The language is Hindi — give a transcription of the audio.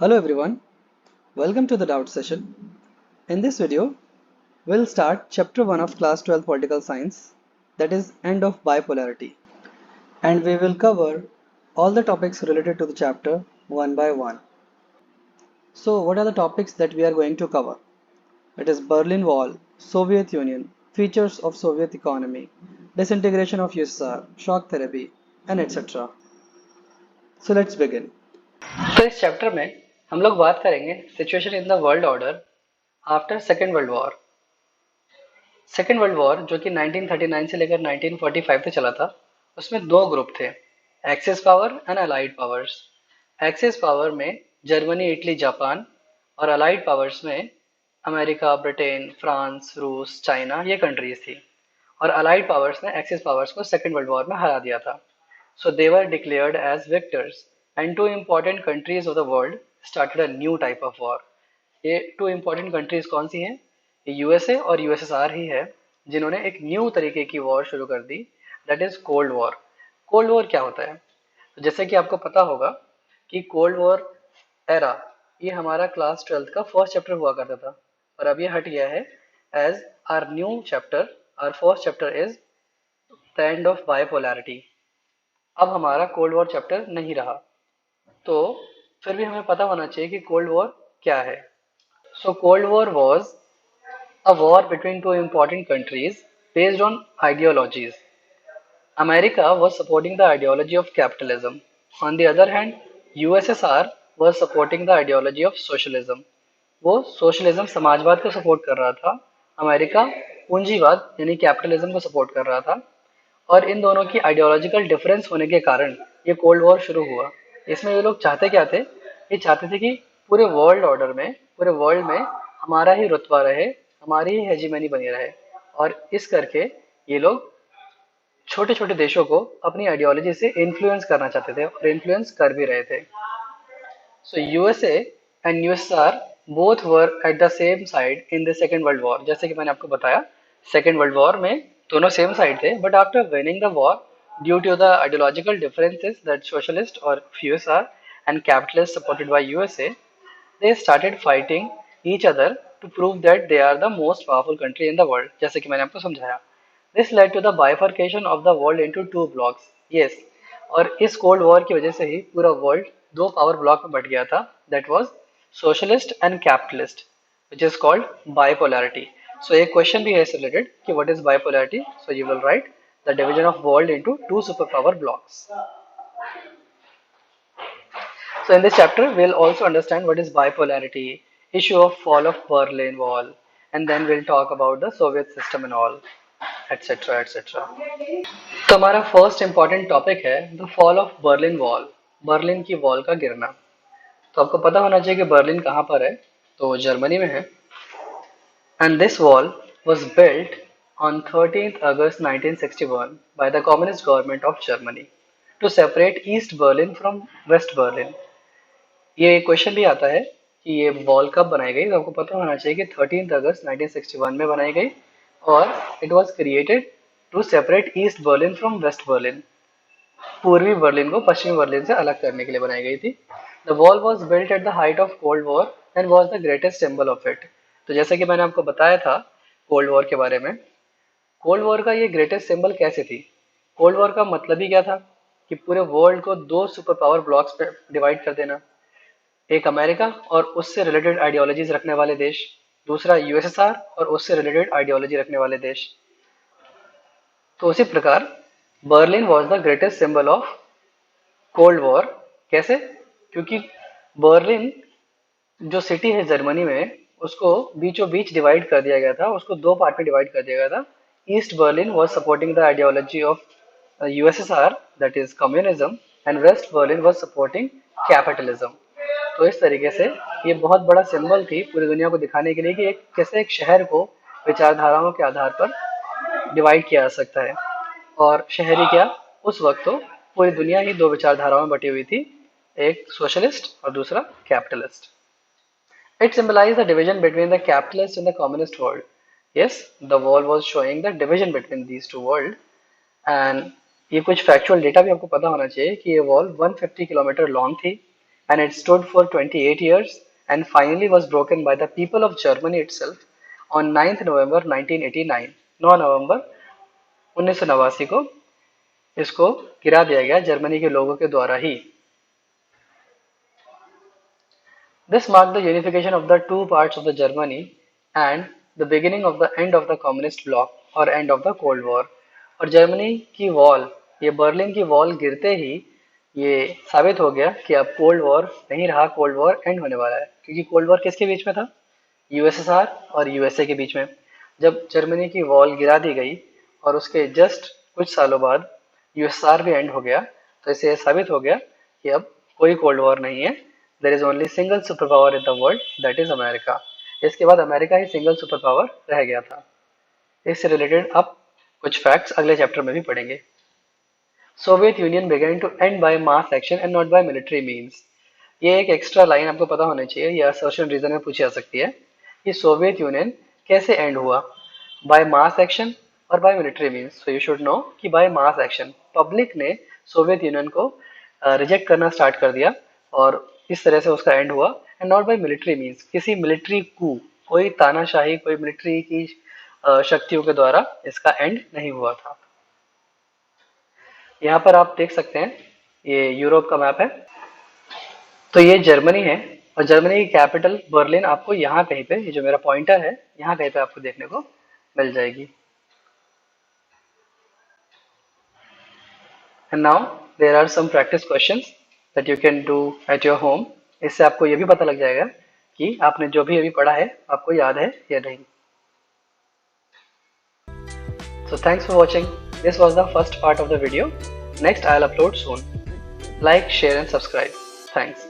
Hello everyone, welcome to the doubt session. In this video, we'll start chapter 1 of class 12 political science, that is end of bipolarity. And we will cover all the topics related to the chapter one by one. So what are the topics that we are going to cover? It is Berlin Wall, Soviet Union, features of Soviet economy, disintegration of USSR, shock therapy, and etc. So let's begin. तो इस चैप्टर में हम लोग बात करेंगे situation in the world order after second world war. Second world war जो कि 1939 से लेकर 1945 तक चला था, उसमें दो ग्रुप थे, axis power and allied powers. Axis power में जर्मनी, इटली, जापान, और अलाइड पावर्स में अमेरिका, ब्रिटेन, फ्रांस, रूस, चाइना, ये कंट्रीज थी। और अलाइड पावर्स ने एक्सेस पावर्स को सेकेंड वर्ल्ड वॉर में हरा दिया था। So they were declared as victors, and two important countries of the world started a new type of war. ये टू इम्पोर्टेंट कंट्रीज कौन सी हैं? ये यूएसए और यूएसएसआर ही है जिन्होंने एक न्यू तरीके की वॉर शुरू कर दी, that is cold war. Cold war क्या होता है? तो जैसे कि आपको पता होगा कि कोल्ड वॉर एरा ये हमारा क्लास 12 का फर्स्ट चैप्टर हुआ करता था, और अब ये हट गया है as our new chapter. Our first chapter is the end of bipolarity. अब हमारा कोल्ड वॉर चैप्टर नहीं रहा, तो फिर भी हमें पता होना चाहिए कि कोल्ड वॉर क्या है। So cold war was a war between two important countries based on ideologies. America was supporting the ideology of capitalism, on the other hand USSR was supporting the ideology of socialism. वो सोशलिज्म, समाजवाद को सपोर्ट कर रहा था, अमेरिका पूंजीवाद यानी कैपिटलिज्म को सपोर्ट कर रहा था। और इन दोनों की आइडियोलॉजिकल डिफरेंस होने के कारण ये कोल्ड वॉर शुरू हुआ। इसमें ये लोग चाहते क्या थे? ये चाहते थे कि पूरे वर्ल्ड ऑर्डर में, पूरे वर्ल्ड में हमारा ही रुतबा रहे, हमारी ही हेजीमनी बनी रहे। और इस करके ये लोग छोटे छोटे देशों को अपनी आइडियोलॉजी से इन्फ्लुएंस करना चाहते थे, और इन्फ्लुएंस कर भी रहे थे। So USA and USSR both were at the same side in the second world war. जैसे कि मैंने आपको बताया, सेकेंड वर्ल्ड वॉर में दोनों सेम साइड थे, but after winning the war due to the ideological differences that socialist और USSR and capitalist supported by USA, they started fighting each other to prove that they are the most powerful country in the world, जैसे कि मैंने आपको समझाया। This led to the bifurcation of the world into two blocks. Yes, और इस कोल्ड वॉर की वजह से ही पूरा वर्ल्ड दो पावर ब्लॉक में बट गया था, that was socialist and capitalist, which is called bipolarity. So एक क्वेश्चन भी है इससे रिलेटेड कि what is bipolarity? So you will write the division of world into two superpower blocks. So in this chapter, we'll also understand what is bipolarity, issue of fall of Berlin Wall, and then we'll talk about the Soviet system and all, etc. etc. तो हमारा फर्स्ट इंपॉर्टेंट टॉपिक है the fall of Berlin wall, Berlin की वॉल का गिरना। तो आपको पता होना चाहिए कि बर्लिन कहाँ पर है, तो जर्मनी में है। And this wall was built on 13th August 1961 by the Communist government of Germany to separate East Berlin from West Berlin. ये क्वेश्चन भी आता है कि ये वॉल कब बनाई गई, तो आपको पता होना चाहिए कि 13 अगस्त 1961 में बनाई गई, और it was created to separate East Berlin from West Berlin. पूर्वी बर्लिन को पश्चिमी बर्लिन से अलग करने के लिए बनाई गई थी। The wall was built at the height of cold war and was the greatest symbol of it. तो जैसे कि मैंने आपको बताया था कोल्ड वॉर के बारे में, कोल्ड वॉर का ये ग्रेटेस्ट सिंबल कैसे थी? कोल्ड वॉर का मतलब ही क्या था कि पूरे वर्ल्ड को दो सुपर पावर ब्लॉक्स पे डिवाइड कर देना, एक अमेरिका और उससे रिलेटेड आइडियोलॉजीज रखने वाले देश, दूसरा यूएसएसआर और उससे रिलेटेड आइडियोलॉजी रखने वाले देश। तो उसी प्रकार Berlin was the greatest symbol of cold war. कैसे? क्योंकि बर्लिन जो सिटी है जर्मनी में, उसको बीचों बीच डिवाइड कर दिया गया था, उसको दो पार्ट में डिवाइड कर दिया गया था। East Berlin was supporting the ideology of USSR, that is communism, and West Berlin was supporting capitalism. तो इस तरीके से ये बहुत बड़ा सिंबल थी पूरी दुनिया को दिखाने के लिए कि एक कैसे एक शहर को विचारधाराओं के आधार पर डिवाइड किया जा सकता है। और शहरी क्या, उस वक्त तो पूरी दुनिया ही दो विचारधाराओं में बटी हुई थी, एक सोशलिस्ट और दूसरा capitalist. It symbolized the division between the capitalist and the communist world. Yes, the wall was showing the division between these two world. And ये कुछ फैक्चुअल डेटा भी आपको पता होना चाहिए कि ये वॉल 150 किलोमीटर लॉन्ग थी, and it stood for 28 years and finally was broken by the people of Germany itself on 9th November 1989. 9 नवंबर 1989 को इसको गिरा दिया गया जर्मनी के लोगों के द्वारा ही. This marked the unification of the two parts of the Germany and the beginning of the end of the communist bloc और end of the Cold War. और जर्मनी की वॉल, ये बर्लिन की वॉल गिरते ही ये साबित हो गया कि अब कोल्ड वॉर नहीं रहा, कोल्ड वॉर एंड होने वाला है. क्योंकि कोल्ड वॉर किसके बीच में था? यूएसएसआर और यूएसए के बीच में. जब जर्मनी की वॉल गिरा दी गई और उसके जस्ट कुछ सालों बाद यूएसएसआर भी एंड हो गया, तो इससे यह साबित हो गया कि अब कोई कोल्ड वॉर नहीं है. There is only single super power in the world, that is America. इसके बाद अमेरिका ही सिंगल सुपर पावर रह गया था. इससे रिलेटेड अब कुछ फैक्ट्स अगले चैप्टर में भी पढ़ेंगे. Soviet union began to end by mass action and not by military means. ये एक एक्स्ट्रा लाइन आपको पता होनी चाहिए, या सर्शन रीजन में पूछी जा सकती है कि सोवियत यूनियन कैसे एंड हुआ, बाय मास एक्शन और by military means. So you should know कि बाय मास एक्शन, पब्लिक ने सोवियत यूनियन को रिजेक्ट करना स्टार्ट कर दिया और इस तरह से उसका एंड हुआ. And not by military means, किसी मिलिट्री कू, कोई तानाशाही, कोई मिलिट्री की शक्तियों के द्वारा इसका एंड नहीं हुआ था. यहाँ पर आप देख सकते हैं ये यूरोप का मैप है. तो ये जर्मनी है और जर्मनी की कैपिटल बर्लिन आपको यहाँ कहीं पे, ये जो मेरा पॉइंटर है यहाँ कहीं पे आपको देखने को मिल जाएगी. And now there are some practice questions that you can do at your home. इससे आपको ये भी पता लग जाएगा कि आपने जो भी अभी पढ़ा है आपको याद है या नहीं. So thanks for watching. This was the first part of the video. Next I'll upload soon. Like, share and subscribe. Thanks.